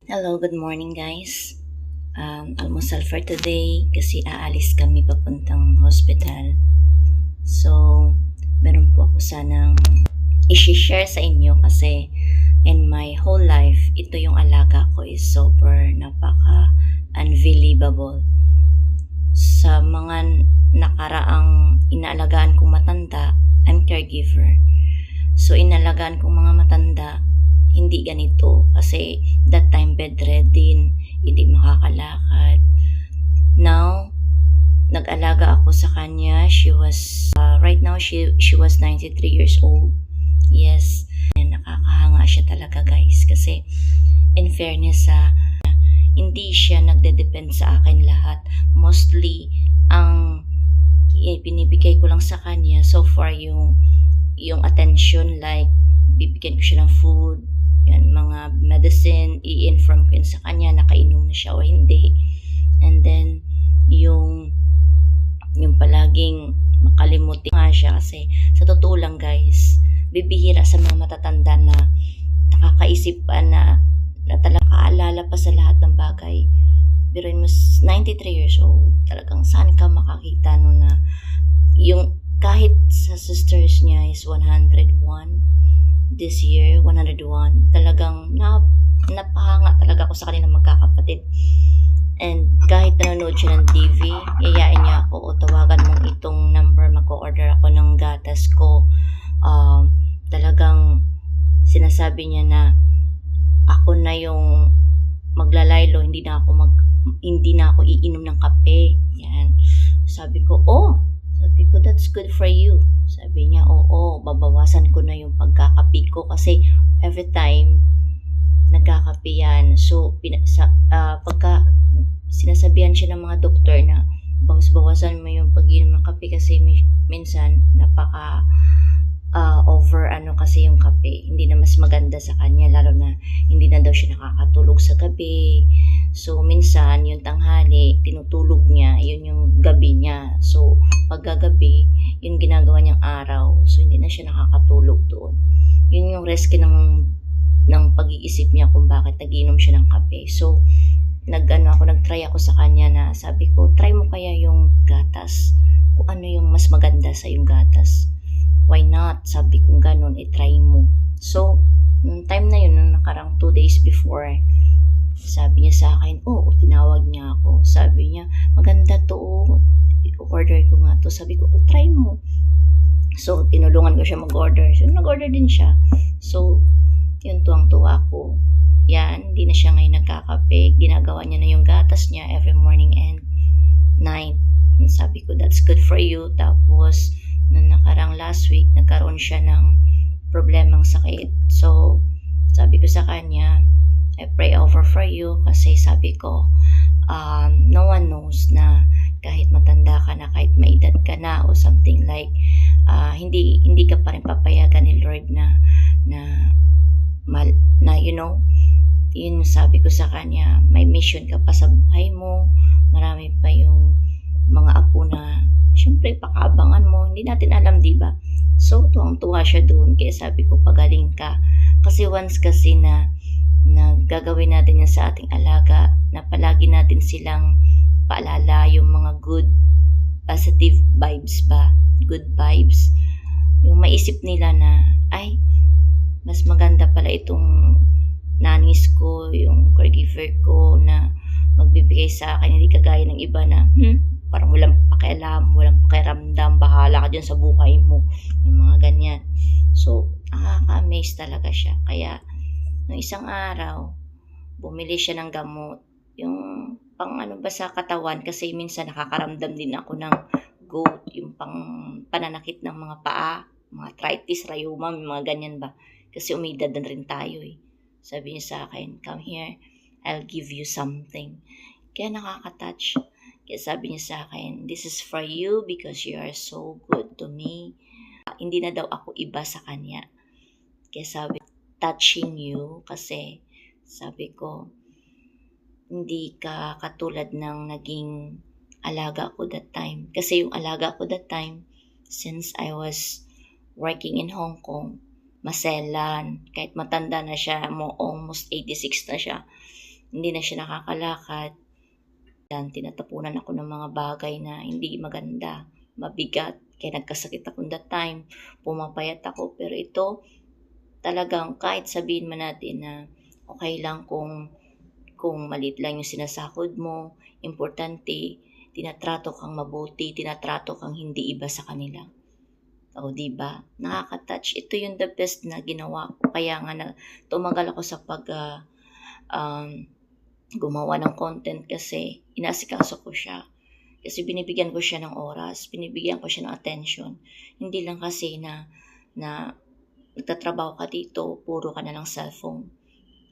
Hello, good morning guys. Almusal for today kasi aalis kami papuntang hospital. So, meron po ako sanang i-share sa inyo kasi in my whole life, ito yung alaga ko is super napaka unbelievable. Sa mga nakaraang inaalagaan kong matanda, I'm caregiver. So, inalagaan kong mga matanda, hindi ganito kasi that time bedridden, hindi makakalakad. Now, nag-alaga ako sa kanya. She was, right now, she was 93 years old. Yes, nakakahanga siya talaga guys kasi in fairness hindi siya nagde-depend sa akin lahat. Mostly, ang pinibigay ko lang sa kanya so far yung attention, like bibigyan ko siya ng food, yan, mga medicine, i-inform ko yun sa kanya nakainom na siya o hindi. And then yung palaging makalimutin nga siya kasi sa totoo lang guys, bibihira sa mga matatanda na nakakaisip pa na talaga kaalala pa sa lahat ng bagay. Pero mas 93 years old, talagang saan ka makakita no na yung kahit sa sisters niya is 101 this year, 101. Talagang napahanga talaga ako sa kanilang magkakapatid. And kahit nanonood siya ng TV, yayain niya ako o tawagan mong itong number, mag-order ako ng gatas ko. Talagang sinasabi niya na ako na yung maglalaylo, hindi na ako iinom ng kape. Yan. Sabi ko, that's good for you. Sabi niya, oo, babawasan ko na yung pagkakape ko kasi every time nagkakape yan. So, pagka sinasabihan siya ng mga doktor na bawasan mo yung pag-inom ng kape kasi minsan napaka over kasi yung kape. Hindi na mas maganda sa kanya, lalo na hindi na daw siya nakakatulog sa gabi. So, minsan, yung tanghali, tinutulog niya, yun yung gabi niya. So, pagkagabi, yung ginagawa niyang araw. So, hindi na siya nakakatulog doon. Yun yung risk ng pag-iisip niya kung bakit nag-inom siya ng kape. So, nagtry ako sa kanya na sabi ko, try mo kaya yung gatas. Kung ano yung mas maganda sa yung gatas. Why not? Sabi kong ganun, try mo. So, nung time na yun, nung nakarang 2 days before, sabi niya sa akin, tinawag niya ako. Sabi niya, maganda to, i-order ko nga to. Sabi ko, try mo. So, tinulungan ko siya mag-order. So, nag-order din siya. So, yun, tuwang-tuwa ko. Yan, hindi na siya ngayon nagkakape. Ginagawa niya na yung gatas niya every morning and night. And sabi ko, that's good for you. Tapos, nung nakarang last week, nagkaroon siya ng problemang sakit. So, sabi ko sa kanya, I pray over for you kasi sabi ko, no one knows na kahit matanda ka na, kahit may edad ka na o something like, hindi ka pa rin papayagan ni Lord na yun sabi ko sa kanya, may mission ka pa sa buhay mo, marami pa yung mga apo na syempre pakaabangan mo, hindi natin alam, diba? So, tuwang-tuwa siya doon, kaya sabi ko, pagaling ka. Kasi once kasi na gagawin natin yan sa ating alaga, na palagi natin silang paalala yung mga good, positive vibes ba? Good vibes. Yung maisip nila na, ay, mas maganda pala itong nanis ko, yung caregiver ko na magbibigay sa akin, hindi kagaya ng iba na, parang walang pakialam, walang pakiramdam, bahala ka dyan sa buhay mo, yung mga ganyan. So, nakaka-amaze talaga siya. Kaya, nung isang araw, bumili siya ng gamot, yung pang sa katawan, kasi minsan nakakaramdam din ako ng gout, yung pang pananakit ng mga paa, mga arthritis, rheuma, mga ganyan ba. Kasi umidad na rin tayo eh. Sabi niya sa akin, come here, I'll give you something. Kaya nakaka-touch. Kaya sabi niya sa akin, this is for you because you are so good to me. Hindi na daw ako iba sa kanya. Kaya sabi, touching you kasi sabi ko, hindi ka katulad ng naging alaga ko that time. Kasi yung alaga ko that time, since I was working in Hong Kong, maselan, kahit matanda na siya, almost 86 na siya. hindi na siya nakakalakad. Dan tinatapunan ako ng mga bagay na hindi maganda, mabigat, kaya nagkasakit ako that time, pumapayat ako. Pero ito, talagang kahit sabihin man natin na okay lang kung maliit lang yung sinasahod mo, importante tinatrato kang mabuti, tinatrato kang hindi iba sa kanila. O 'di ba? Nakaka-touch. Ito yung the best na ginawa ko kaya nga na tumagal ako sa um, gumawa ng content kasi inasikaso ko siya. Kasi binibigyan ko siya ng oras, binibigyan ko siya ng attention. Hindi lang kasi na nagtatrabaho ka dito, puro ka na lang cellphone.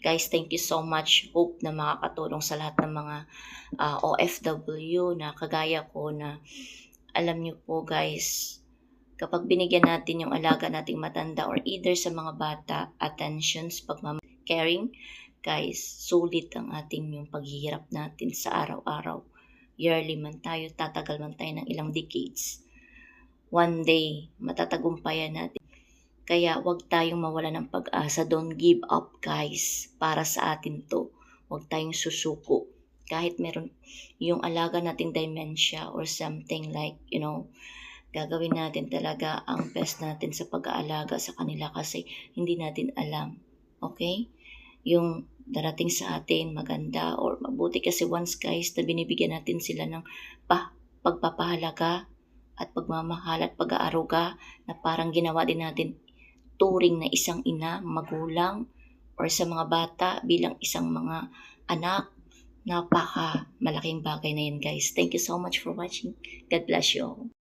Guys, thank you so much. Hope na makakatulong sa lahat ng mga OFW na kagaya ko na alam niyo po guys, kapag binigyan natin yung alaga nating matanda or either sa mga bata, attentions, caring, guys, sulit ang ating yung paghihirap natin sa araw-araw. Yearly man tayo, tatagal man tayo ng ilang decades. One day, matatagumpayan natin. Kaya wag tayong mawala ng pag-asa. Don't give up, guys. Para sa atin to. Wag tayong susuko. Kahit meron yung alaga nating dementia or something like, gagawin natin talaga ang best natin sa pag-aalaga sa kanila kasi hindi natin alam. Okay? Yung darating sa atin maganda or mabuti kasi once guys na binibigyan natin sila ng pagpapahalaga at pagmamahal at pag-aaruga na parang ginawa din natin turing na isang ina, magulang, or sa mga bata bilang isang mga anak, napaka malaking bagay na yun guys. Thank you so much for watching. God bless you all.